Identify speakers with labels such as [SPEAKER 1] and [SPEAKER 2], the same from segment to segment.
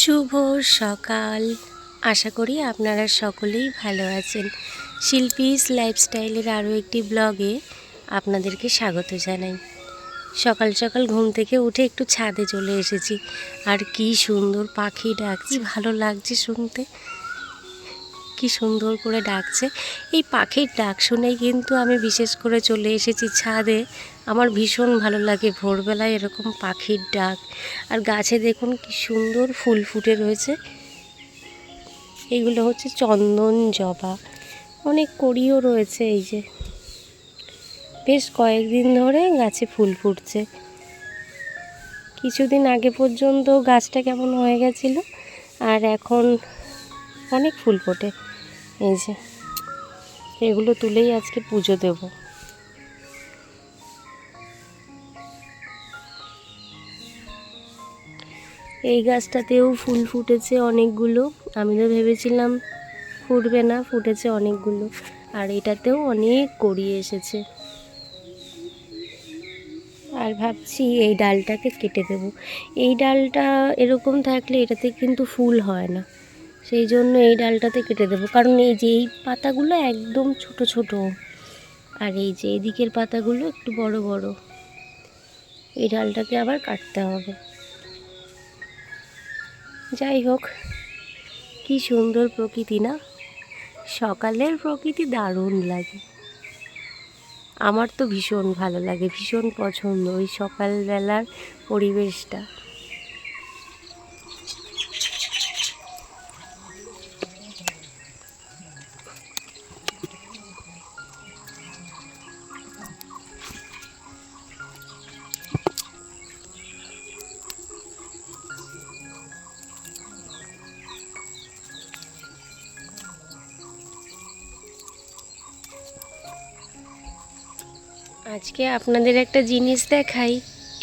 [SPEAKER 1] শুভ সকাল। আশা করি আপনারা সকলেই ভালো আছেন। শিল্পীস লাইফস্টাইলের আরও একটি ব্লগে আপনাদেরকে স্বাগত জানাই। সকাল সকাল ঘুম থেকে উঠে একটু ছাদে চলে এসেছি। আর কি সুন্দর পাখি ডাকছে, ভালো লাগছে শুনতে, কি সুন্দর করে ডাকছে। এই পাখির ডাক শুনেই কিন্তু আমি বিশেষ করে চলে এসেছি ছাদে। আমার ভীষণ ভালো লাগে ভোরবেলায় এরকম পাখির ডাক। আর গাছে দেখুন কি সুন্দর ফুল ফুটে রয়েছে। এইগুলো হচ্ছে চন্দন জবা, অনেক কড়িও রয়েছে। এই যে বেশ কয়েকদিন ধরে গাছে ফুল ফুটছে। কিছুদিন আগে পর্যন্ত গাছটা কেমন হয়ে গেছিল, আর এখন অনেক ফুল ফোটে। এই যে এগুলো তুলেই আজকে পুজো দেব। এই গাছটাতেও ফুল ফুটেছে অনেকগুলো। আমি তো ভেবেছিলাম ফুটবে না, ফুটেছে অনেকগুলো। আর এটাতেও অনেক কড়ি এসেছে। আর ভাবছি এই ডালটাকে কেটে দেব। এই ডালটা এরকম থাকলে এটাতে কিন্তু ফুল হয় না, সেই জন্য এই ডালটাতে কেটে দেবো। কারণ এই যে এই পাতাগুলো একদম ছোট ছোট, আর এই যে এদিকের পাতাগুলো একটু বড় বড়। এই ডালটাকে আবার কাটতে হবে। যাই হোক, কি সুন্দর প্রকৃতি না? সকালের প্রকৃতি দারুণ লাগে। আমার তো ভীষণ ভালো লাগে, ভীষণ পছন্দ ওই সকালবেলার পরিবেশটা। আজকে আপনাদের একটা জিনিস দেখাই।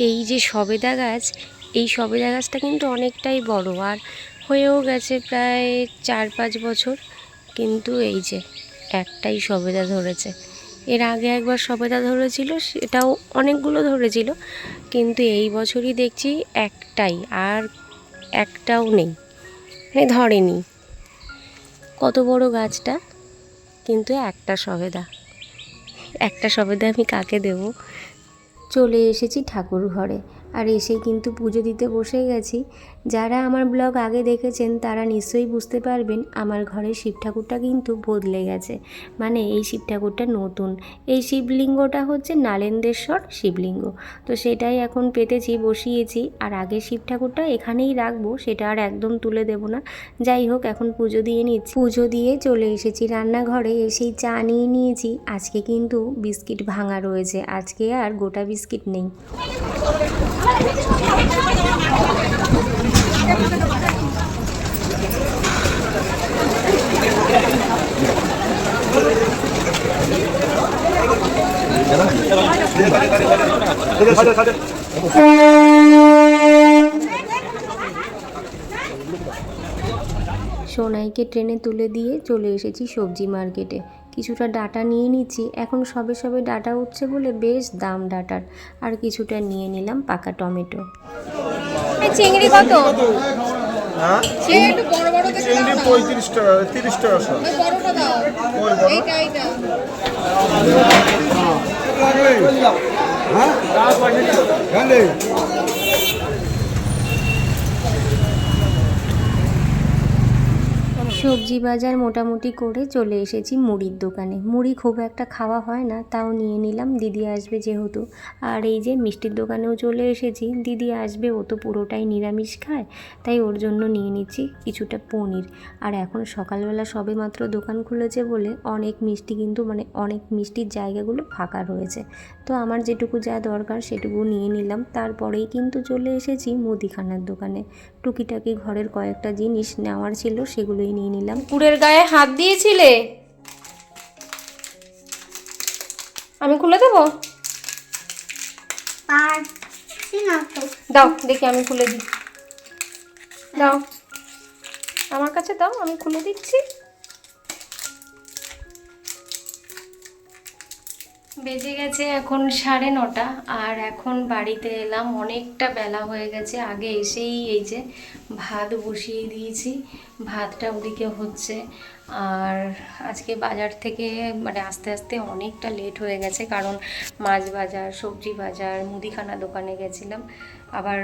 [SPEAKER 1] এই যে সবেদা গাছ, এই সবেদা গাছটা কিন্তু অনেকটাই বড়, আর হয়েও গেছে প্রায় 4-5 বছর। কিন্তু এই যে একটাই সবেদা ধরেছে। এর আগে একবার সবেদা ধরেছিল, সেটাও অনেকগুলো ধরেছিল, কিন্তু এই বছরই দেখছি একটাই, আর একটাও নেই, মানে ধরেনি। কত বড় গাছটা, কিন্তু একটা সবেদা। একটা সবেদা আমি কাকে দেব? চলে এসেছি ঠাকুর ঘরে, আর এসে কিন্তু পুজো দিতে বসে গেছি। যারা আমার ব্লগ আগে দেখেছেন তারা নিশ্চয়ই বুঝতে পারবেন আমার ঘরে শিব ঠাকুরটা কিন্তু বদলে গেছে। মানে এই শিব ঠাকুরটা নতুন। এই শিবলিঙ্গটা হচ্ছে নালেন্দ্রেশ্বর শিবলিঙ্গ, তো সেটাই এখন পেতেছি, বসিয়েছি। আর আগে শিব ঠাকুরটা এখানেই রাখবো, সেটা আর একদম তুলে দেব না। যাই হোক, এখন পুজো দিয়ে নিচ্ছি। পুজো দিয়ে চলে এসেছি রান্নাঘরে। এসেই চা নিয়ে নিয়েছি। আজকে কিন্তু বিস্কিট ভাঙা রয়েছে, আজকে আর গোটা বিস্কিট নেই। সোনাইকে ট্রেনে তুলে দিয়ে চলে এসেছি সবজি মার্কেটে। কিছুটা ডাটা নিয়ে নিচ্ছি, এখন সবে সবে ডাটা উঠছে বলে বেশ দাম ডাটার। আর কিছুটা নিয়ে নিলাম পাকা টমেটো। চিংড়ি কত?
[SPEAKER 2] চিংড়ি 35 টাকা, 30 টাকা সব।
[SPEAKER 1] সবজি বাজার মোটামুটি করে চলে এসেছি মুড়ির দোকানে। মুড়ি খুব একটা খাওয়া হয় না, তাও নিয়ে নিলাম, দিদি আসবে যেহেতু। আর এই যে মিষ্টির দোকানেও চলে এসেছি, দিদি আসবে, ও তো পুরোটাই নিরামিষ খায়, তাই ওর জন্য নিয়ে নিচ্ছি কিছুটা পনির। আর এখন সকালবেলা সবে মাত্র দোকান খুলেছে বলে অনেক মিষ্টি কিন্তু, মানে অনেক মিষ্টির জায়গাগুলো ফাঁকা রয়েছে। তো আমার যেটুকু যা দরকার সেটুকু নিয়ে নিলাম। তারপরেই কিন্তু চলে এসেছি মুদিখানার দোকানে। টুকিটাকি ঘরের কয়েকটা জিনিস নেওয়ার ছিল, সেগুলোই নিয়ে নিলাম।
[SPEAKER 3] কুকুরের গায়ে হাত দিয়েছিলে? আমি খুলে দেবো? দাও দেখি, আমি খুলে দিই। দাও আমার কাছে, দাও আমি খুলে দিচ্ছি।
[SPEAKER 1] বেজে গেছে এখন 9:30 আর এখন বাড়িতে এলাম, অনেকটা বেলা হয়ে গেছে। আগে এসেই এই যে ভাত বসিয়ে দিয়েছি, ভাতটা ওদিকে হচ্ছে। আর আজকে বাজার থেকে মানে আস্তে আস্তে অনেকটা লেট হয়ে গেছে, কারণ মাছ বাজার, সবজি বাজার, মুদিখানা দোকানে গেছিলাম, আবার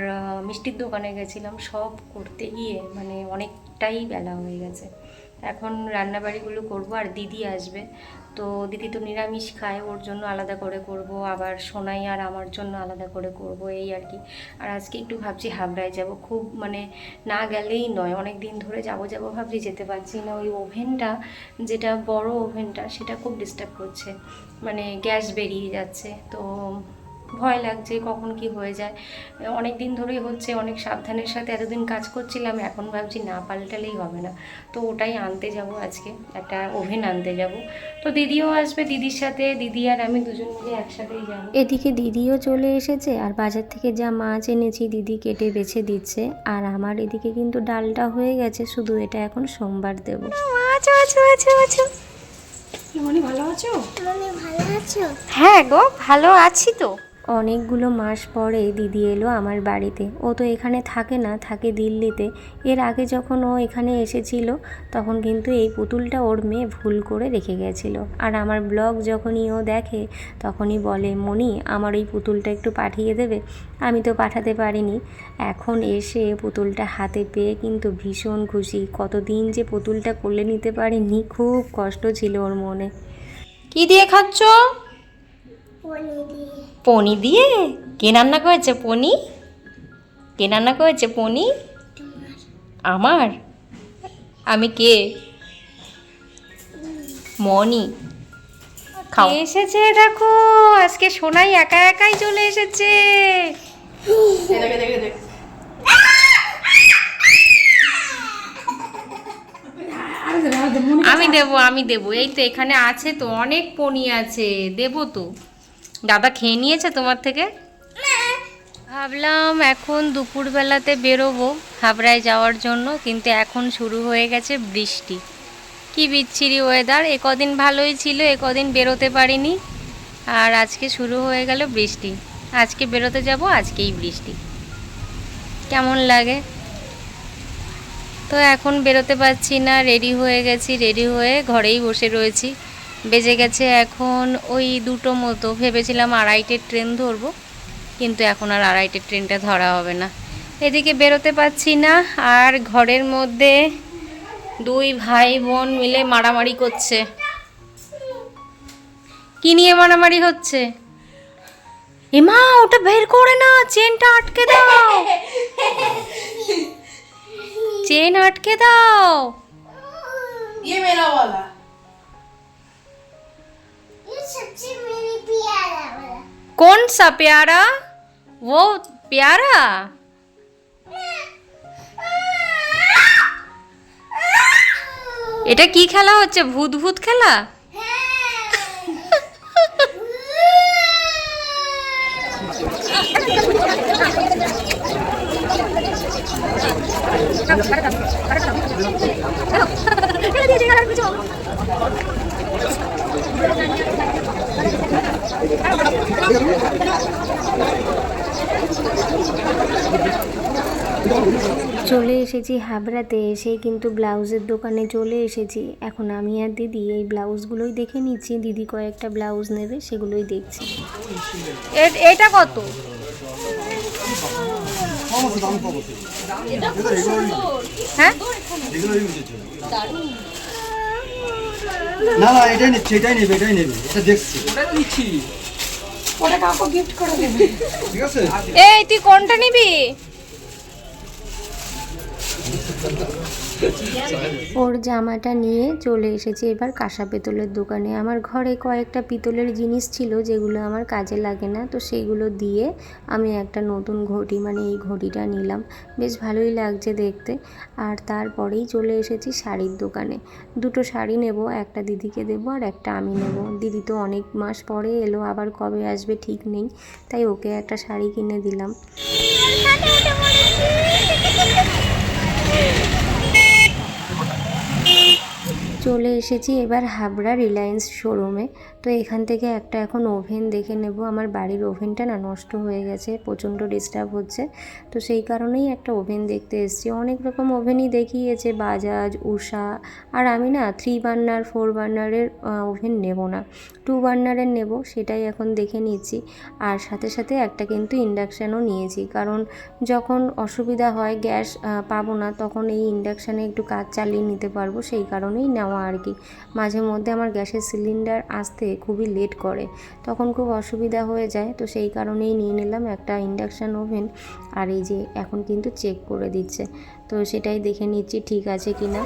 [SPEAKER 1] মিষ্টির দোকানে গেছিলাম, সব করতে গিয়ে মানে অনেকটাই বেলা হয়ে গেছে। এখন রান্নাবাড়িগুলো করব, আর দিদি আসবে। তো দিদি তো নিরামিষ খায়, ওর জন্য আলাদা করে করব, আবার সোনাই আর আমার জন্য আলাদা করে করব, এই আর কি। আর আজকে একটু ভাবছি হাবড়ায় যাব, খুব মানে না গেলেই নয়, অনেক দিন ধরে যাব ভাবছি, যেতে পারছি না। ওই ওভেনটা, যেটা বড় ওভেনটা, সেটা খুব ডিস্টার্ব করছে, মানে গ্যাস বেরিয়ে যাচ্ছে, তো ভয় লাগছে কখন কি হয়ে যায়। অনেক দিন ধরেই হচ্ছে, অনেক সাবধানের সাথে এতদিন কাজ করছিলাম, এখন ভাবছি না পাল্টালেই হবে না। তো ওটাই আনতে যাব আজকে, একটা ওভেন আনতে যাব। তো দিদিও আসবে, দিদির সাথে দিদি আর আমি দুজন মিলে একসাথেই যাব। এদিকে দিদিও চলে এসেছে, আর বাজার থেকে যা মাছ এনেছি দিদি কেটে বেছে দিচ্ছে। আর আমার এদিকে কিন্তু ডালটা হয়ে গেছে, শুধু এটা এখন সোমবার দেবো।
[SPEAKER 3] ভালো আছো?
[SPEAKER 1] হ্যাঁ গো, ভালো আছি তো। অনেকগুলো মাস পরে দিদি এলো আমার বাড়িতে। ও তো এখানে থাকে না, থাকে দিল্লিতে। এর আগে যখন ও এখানে এসেছিল, তখন কিন্তু এই পুতুলটা ওর মেয়ে ভুল করে রেখে গেছিলো। আর আমার ব্লগ যখনই ও দেখে, তখনই বলে, মনি আমার এই পুতুলটা একটু পাঠিয়ে দেবে। আমি তো পাঠাতে পারিনি। এখন এসে পুতুলটা হাতে পেয়ে কিন্তু ভীষণ খুশি। কতদিন যে পুতুলটা কোলে নিতে পারিনি, খুব কষ্ট ছিল ওর মনে।
[SPEAKER 3] কি দিয়ে খাচ্ছ?
[SPEAKER 1] পনি দিয়ে? কে রান্না করেছে পনি? কে রান্না করেছে পনি? আমার? আমি কে? মনি। খাও। এসেছে দেখো, আজকে সোনাই একা একাই চলে এসেছে। আমি দেবো, এই তো এখানে আছে তো, অনেক পনি আছে, দেবো তো। দাদা খেয়ে নিয়েছে তোমার থেকে? ভাবলাম এখন দুপুরবেলাতে বেরোবো হাবড়ায় যাওয়ার জন্য, কিন্তু এখন শুরু হয়ে গেছে বৃষ্টি। কি বিচ্ছিরি ওয়েদার! কদিন ভালোই ছিল, কদিন বেরোতে পারিনি, আর আজকে শুরু হয়ে গেল বৃষ্টি। আজকে বেরোতে যাব, আজকেই বৃষ্টি, কেমন লাগে? তো এখন বেরোতে পারছি না, রেডি হয়ে গেছি, রেডি হয়ে ঘরেই বসে রয়েছি। বেজে গেছে এখন ওই 2টো মতো। ভেবেছিলাম 2:30-এর ট্রেন ধরবো, কিন্তু এখন আর 2:30-এর ট্রেনটা ধরা হবে না। এদিকে বেরোতে পারছি না, আর ঘরের মধ্যে 2 ভাই বোন মিলে মারামারি করছে। কি নিয়ে মারামারি হচ্ছে? এমা, ওটা বের করে না, চেনটা আটকে দাও, চেন আটকে দাও।
[SPEAKER 4] ये मेरा वाला
[SPEAKER 1] कौन सा प्यारा? वो प्यारा? এটা কি খেলা হচ্ছে? ভূত ভূত খেলা? চলে এসেছি হাবড়াতে, এসেই কিন্তু ব্লাউজের দোকানে চলে এসেছি। এখন আমি আর দিদি এই ব্লাউজগুলোই দেখে নিচ্ছি, দিদি কয়েকটা ব্লাউজ নেবে, সেগুলোই দেখছি। এটা কত? হ্যাঁ,
[SPEAKER 5] না না এটাই নিচ্ছি, এটাই নেবে, এটাই নেবে, এটা দেখছি।
[SPEAKER 4] ওটা কাউকে গিফট করে দেবে
[SPEAKER 5] ঠিক আছে।
[SPEAKER 3] এই তুই কোনটা নিবি?
[SPEAKER 1] ওর জামাটা নিয়ে চলে এসেছি এবার কাঁসা পিতলের দোকানে। আমার ঘরে কয়েকটা পিতলের জিনিস ছিল যেগুলো আমার কাজে লাগে না, তো সেইগুলো দিয়ে আমি একটা নতুন ঘটি, মানে এই ঘটিটা নিলাম। বেশ ভালোই লাগছে দেখতে। আর তারপরেই চলে এসেছি শাড়ির দোকানে। 2টো শাড়ি নেব, একটা দিদিকে দেবো আর একটা আমি নেব। দিদি তো অনেক মাস পরে এলো, আবার কবে আসবে ঠিক নেই, তাই ওকে একটা শাড়ি কিনে দিলাম। চলে এসেছি এবার হাবড়া রিলায়েন্স শোরুমে। তো এখান থেকে একটা এখন ওভেন দেখে নেব। আমার বাড়ির ওভেনটা না নষ্ট হয়ে গেছে, প্রচণ্ড ডিস্টার্ব হচ্ছে, তো সেই কারণেই একটা ওভেন দেখতে এসেছি। অনেক রকম ওভেনই দেখিয়েছে, বাজাজ, উষা, আর আমি না 3 বার্নার 4 বার্নারের ওভেন নেব না, 2 বার্নারের নেব, সেটাই এখন দেখে নিচ্ছি। আর সাথে সাথে একটা কিন্তু ইন্ডাকশানও নিয়েছি, কারণ যখন অসুবিধা হয় গ্যাস পাবো না তখন এই ইন্ডাকশানে একটু কাজ চালিয়ে নিতে পারবো, সেই কারণেই নেওয়া আর কি। মাঝে মধ্যে আমার গ্যাসের সিলিন্ডার আসতে খুবই লেট করে, তখন খুব অসুবিধা হয়ে যায়, তো সেই কারণেই নিয়ে নিলাম একটা ইন্ডাকশান ওভেন। আর এই যে এখন কিন্তু চেক করে দিচ্ছে, তো সেটাই দেখে নিচ্ছি ঠিক আছে কি না।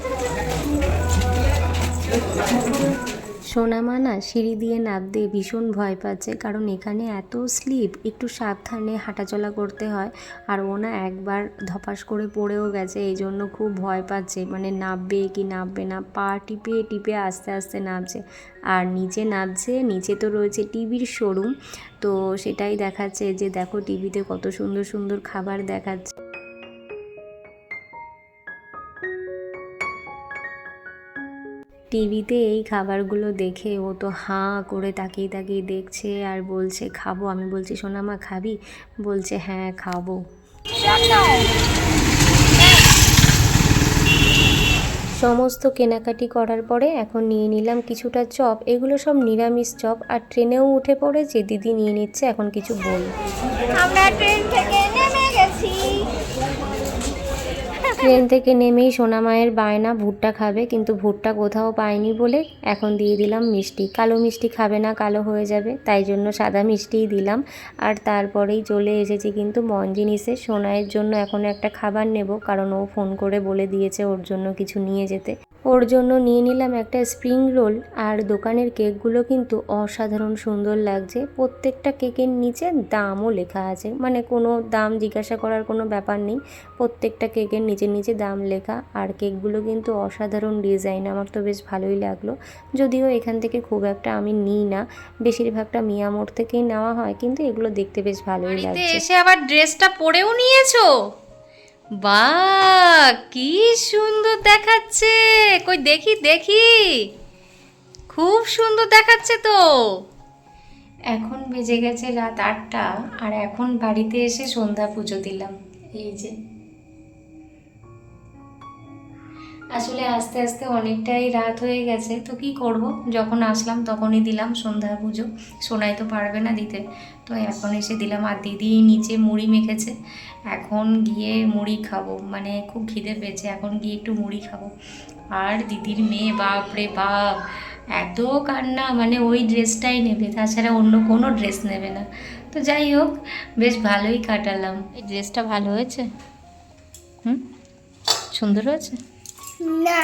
[SPEAKER 1] সোনামা না সিঁড়ি দিয়ে নামতে ভীষণ ভয় পাচ্ছে, কারণ এখানে এত স্লিপ, একটু সাবধানে হাঁটাচলা করতে হয়। আর ও না একবার ধপাস করে পড়েও গেছে, এই জন্য খুব ভয় পাচ্ছে, মানে নামবে কি নামবে না, পা টিপে টিপে আস্তে আস্তে নামছে। আর নিচে নামছে, নিচে তো রয়েছে টিভির শোরুম, তো সেটাই দেখাচ্ছে যে দেখো টিভিতে কত সুন্দর সুন্দর খাবার দেখাচ্ছে। টিভিতে এই খাবারগুলো দেখে ও তো হাঁ করে তাকিয়ে তাকিয়ে দেখছে আর বলছে খাবো। আমি বলছি সোনামা খাবি? বলছে হ্যাঁ খাবো। সমস্ত কেনাকাটি করার পরে এখন নিয়ে নিলাম কিছুটা চপ, এগুলো সব নিরামিষ চপ। আর ট্রেনেও উঠে পড়েছে, দিদি নিয়ে নিচ্ছে এখন কিছু বই।
[SPEAKER 3] আমরা ট্রেন থেকে নেমে গেছি।
[SPEAKER 1] ট্রেন থেকে নেমেই সোনামায়ের বায়না ভুট্টা খাবে, কিন্তু ভুট্টা কোথাও পাইনি বলে এখন দিয়ে দিলাম মিষ্টি। কালো মিষ্টি খাবে না, কালো হয়ে যাবে, তাই জন্য সাদা মিষ্টিই দিলাম। আর তারপরেই চলে এসেছি কিন্তু মন জিনিসে। সোনাইয়ের জন্য এখন একটা খাবার নেব, কারণ ও ফোন করে বলে দিয়েছে ওর জন্য কিছু নিয়ে যেতে। ওর জন্য নিয়ে নিলাম একটা স্প্রিং রোল। আর দোকানের কেকগুলো কিন্তু অসাধারণ সুন্দর লাগছে, প্রত্যেকটা কেকের নিচে দামও লেখা আছে, মানে কোনো দাম জিজ্ঞাসা করার কোনো ব্যাপার নেই, প্রত্যেকটা কেকের নিচে নিচে দাম লেখা। আর কেকগুলো কিন্তু অসাধারণ ডিজাইন, আমার তো বেশ ভালোই লাগলো। যদিও এখান থেকে খুব একটা আমি নিই না, বেশিরভাগটা মিয়ামোড় থেকেই নেওয়া হয়, কিন্তু এগুলো দেখতে বেশ ভালোই লাগছে।
[SPEAKER 3] এসে আবার ড্রেসটা পরেও নিয়েছো? বাহ, কি সুন্দর দেখাচ্ছে, কই দেখি দেখি, খুব সুন্দর দেখাচ্ছে তো।
[SPEAKER 1] এখন বেজে গেছে রাত 8টা, আর এখন বাড়িতে এসে সন্ধ্যা পুজো দিলাম। এই যে আসলে আস্তে আস্তে অনেকটাই রাত হয়ে গেছে, তো কি করব, যখন আসলাম তখনই দিলাম সন্ধ্যা পুজো। সোনাই তো পারবে না দিতে, তো এখন এসে দিলাম। আর দিদি নিচে মুড়ি মেখেছে, এখন গিয়ে মুড়ি খাবো, মানে খুব খিদে পেয়েছে, এখন গিয়ে একটু মুড়ি খাবো। আর দিদির মেয়ে বাপ রে বাপ, এত কান্না, মানে ওই ড্রেসটাই নেবে, তাছাড়া অন্য কোনো ড্রেস নেবে না। তো যাই হোক, বেশ ভালোই কাটালাম। এই ড্রেসটা ভালো হয়েছে? সুন্দর হয়েছে
[SPEAKER 3] না।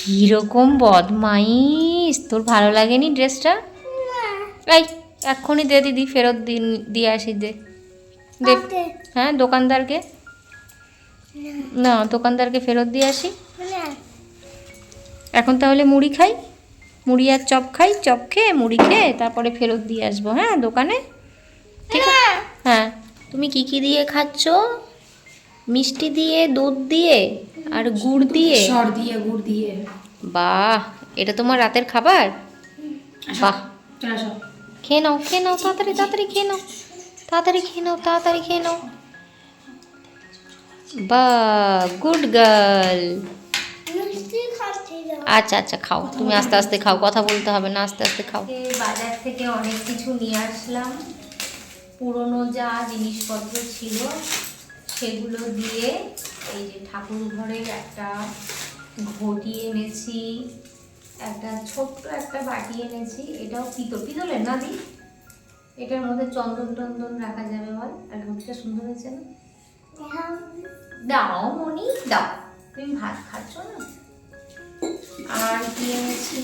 [SPEAKER 1] কিরকম বদমাইশ, তোর ভালো লাগেনি ড্রেসটা? এই এক্ষুনি দে, দিদি ফেরত দিয়ে আসি, দে দে। হ্যাঁ দোকানদারকে, না দোকানদারকে ফেরত দিয়ে আসি। এখন তাহলে মুড়ি খাই, মুড়ি আর চপ খাই, চপ খেয়ে মুড়ি খেয়ে তারপরে ফেরত দিয়ে আসবো, হ্যাঁ দোকানে, ঠিক আছে? হ্যাঁ। তুমি কি কি দিয়ে খাচ্ছ? মিষ্টি দিয়ে, দুধ দিয়ে, আর গুড় দিয়ে?
[SPEAKER 4] সর দিয়ে, গুড় দিয়ে।
[SPEAKER 1] বাহ, এটা তোমার রাতের খাবার? বাহ,
[SPEAKER 4] চলে আসো।
[SPEAKER 1] খেয়ে নাও খেয়ে নাও, তাড়াতাড়ি তাড়াতাড়ি খেয়ে নাও, তাড়াতাড়ি খেয়ে নাও, তাড়াতাড়ি খেয়ে নাও। বাহ, গুড গার্ল। আচ্ছা আচ্ছা খাও, তুমি আস্তে আস্তে খাও, কথা বলতে হবে না, আস্তে আস্তে খাও। বাজার থেকে অনেক কিছু নিয়ে আসলাম, পুরনো যা জিনিসপত্র ছিল সেগুলো দিয়ে। এই যে ঠাকুর ঘরের একটা ঘটি এনেছি, একটা ছোট্ট একটা বাটি এনেছি, এটাও পিতলের না দি, এটার মধ্যে চন্দন টন্দন রাখা যাবে বল। আর ঘটিটা সুন্দর হয়েছে না? দাও মনি দাও, তুমি ভাত খাচ্ছ না? আর কি এনেছি,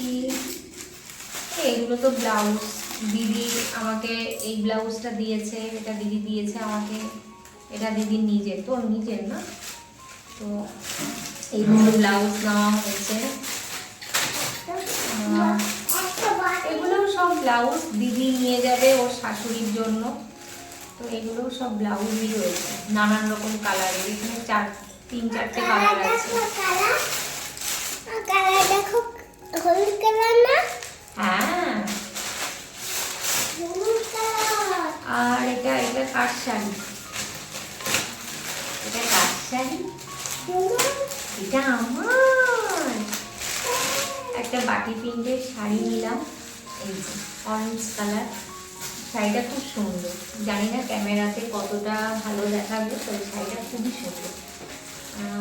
[SPEAKER 1] এগুলো তো ব্লাউজ, দিদি আমাকে এই ব্লাউজটা দিয়েছে, এটা দিদি দিয়েছে আমাকে, এটা দিদির নিজের, তোর নিজের না, তো এইগুলো ব্লাউজ নেওয়া হয়েছে। এগুলো সব ব্লাউজ দিদি নিয়ে যাবে ওর শাশুড়ির জন্য, তো এগুলো সব ব্লাউজই রয়েছে নানান রকম কালারের, এখানে 3-4টে কালার আছে।
[SPEAKER 6] কালার দেখো, হলুদ কালার না?
[SPEAKER 1] হ্যাঁ,
[SPEAKER 6] হলুদ কালার।
[SPEAKER 1] আর এটা এটা কাঠ শাড়ি, এটা কাঠ শাড়ি, এটা আমার একটা বাটি প্রিন্টের শাড়ি নিলাম, এই যে অরেঞ্জ কালার। শাড়িটা খুব সুন্দর, জানি না ক্যামেরাতে কতটা ভালো দেখাবে, তবে শাড়িটা খুবই সুন্দর,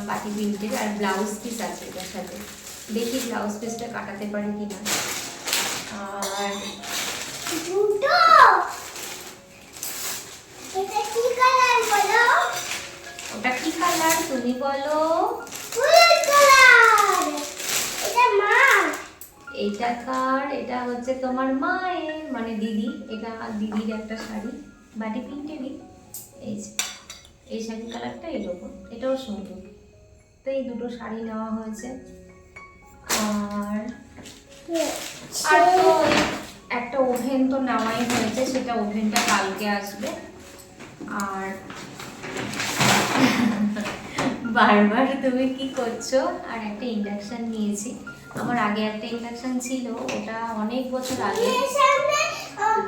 [SPEAKER 1] বাটি প্রিন্টের। আর ব্লাউজ পিস আছে এটার সাথে, দেখি ব্লাউজ পিসটা কাটাতে পারি কিনা। আর
[SPEAKER 6] দুটো। এটা কি কালার বলো?
[SPEAKER 1] ওটা কি কালার তুমি বলো?
[SPEAKER 6] হলুদ কালার। এটা মা।
[SPEAKER 1] এইটা কার? এটা হচ্ছে তোমার মায়ের, মানে দিদি, এটা দিদির একটা শাড়ি, বাটি প্রিন্টেরই। এই যে এই শাড়ি কালারটা এরকম, এটাও সুন্দর। তো এই দুটো শাড়ি নেওয়া হয়েছে। আর আর তো ওই একটা ওভেন তো নেওয়াই হয়েছে, সেটা ওভেনটা কালকে আসবে। আর বারবার তুমি কি করছো? আর একটা ইন্ডাকশন নিয়েছি, আমার আগে একটা ইন্ডাকশন ছিল, ওটা অনেক বছর আগে।
[SPEAKER 6] এর সামনে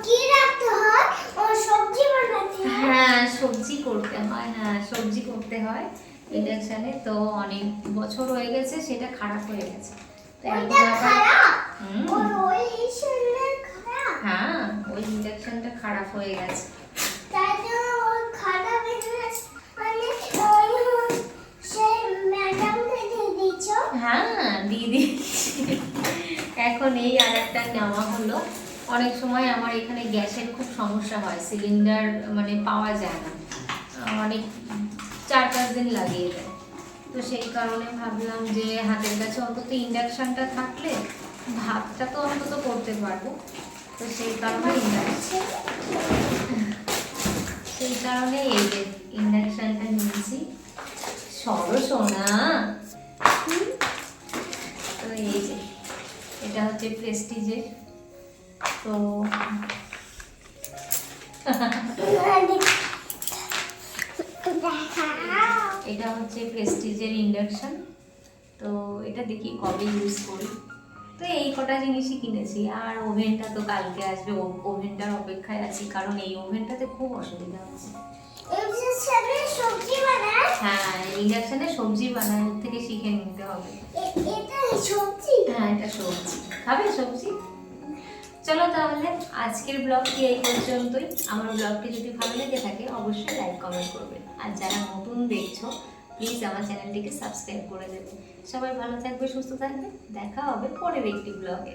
[SPEAKER 6] কি রাখতে হয়? ও সবজি বানাতে হয়।
[SPEAKER 1] হ্যাঁ, সবজি করতে হয়, হ্যাঁ সবজি করতে হয় ইন্ডাকশনে। তো অনেক বছর হয়ে গেছে, সেটা খারাপ হয়ে গেছে। তো এখন
[SPEAKER 6] ওইটা
[SPEAKER 1] আবার
[SPEAKER 6] খারাপ?
[SPEAKER 1] হুম,
[SPEAKER 6] ওই সামনে খারাপ?
[SPEAKER 1] হ্যাঁ ওই ইন্ডাকশনটা খারাপ হয়ে গেছে।
[SPEAKER 6] তাই জন্য ওই খারাপ জিনিস মানে ওই সেই ম্যাডামকে দিয়ে দিচ্ছ?
[SPEAKER 1] হ্যাঁ দিয়ে দিচ্ছি। এখন এই আর একটা নেওয়া হলো। অনেক সময় আমার এখানে গ্যাসের খুব সমস্যা হয়, সিলিন্ডার মানে পাওয়া যায় না, অনেক 4-5 দিন লাগিয়ে দেয়। তো সেই কারণে ভাবলাম যে হাতের কাছে অন্তত ইন্ডাকশনটা থাকলে ভাতটা তো অন্তত করতে পারবো। তো সেই কারণে সেই কারণে এই যে ইন্ডাকশনটা নিয়েছি। সোনা। তো এই যে এটা হচ্ছে প্রেস্টিজের। তো এটা হচ্ছে প্রেস্টিজের ইন্ডাকশন। তো এটা দেখি কবে ইউজ করি। তো এই কটা জিনিসই কিনেছি। আর ওভেনটা তো কালকে আসবে, ওভেনটার অপেক্ষায় আছি, কারণ এই ওভেনটাতে খুব অসুবিধা হচ্ছে।
[SPEAKER 6] এর সামনে সবজি বানায়?
[SPEAKER 1] হ্যাঁ, ইন্ডাকশনে সবজি বানায়, ওর থেকে শিখে নিতে হবে।
[SPEAKER 6] এটা সবজি?
[SPEAKER 1] হ্যাঁ, এটা সবজি। খাবে সবজি? চলো তাহলে আজকের ব্লগটি এই পর্যন্তই। আমার ব্লগটি যদি ভালো লেগে থাকে অবশ্যই লাইক কমেন্ট করবেন। আর যারা নতুন দেখছো প্লিজ আমার চ্যানেলটিকে সাবস্ক্রাইব করে দেবে। সবাই ভালো থাকবে, সুস্থ থাকবে, দেখা হবে পরের একটি ব্লগে।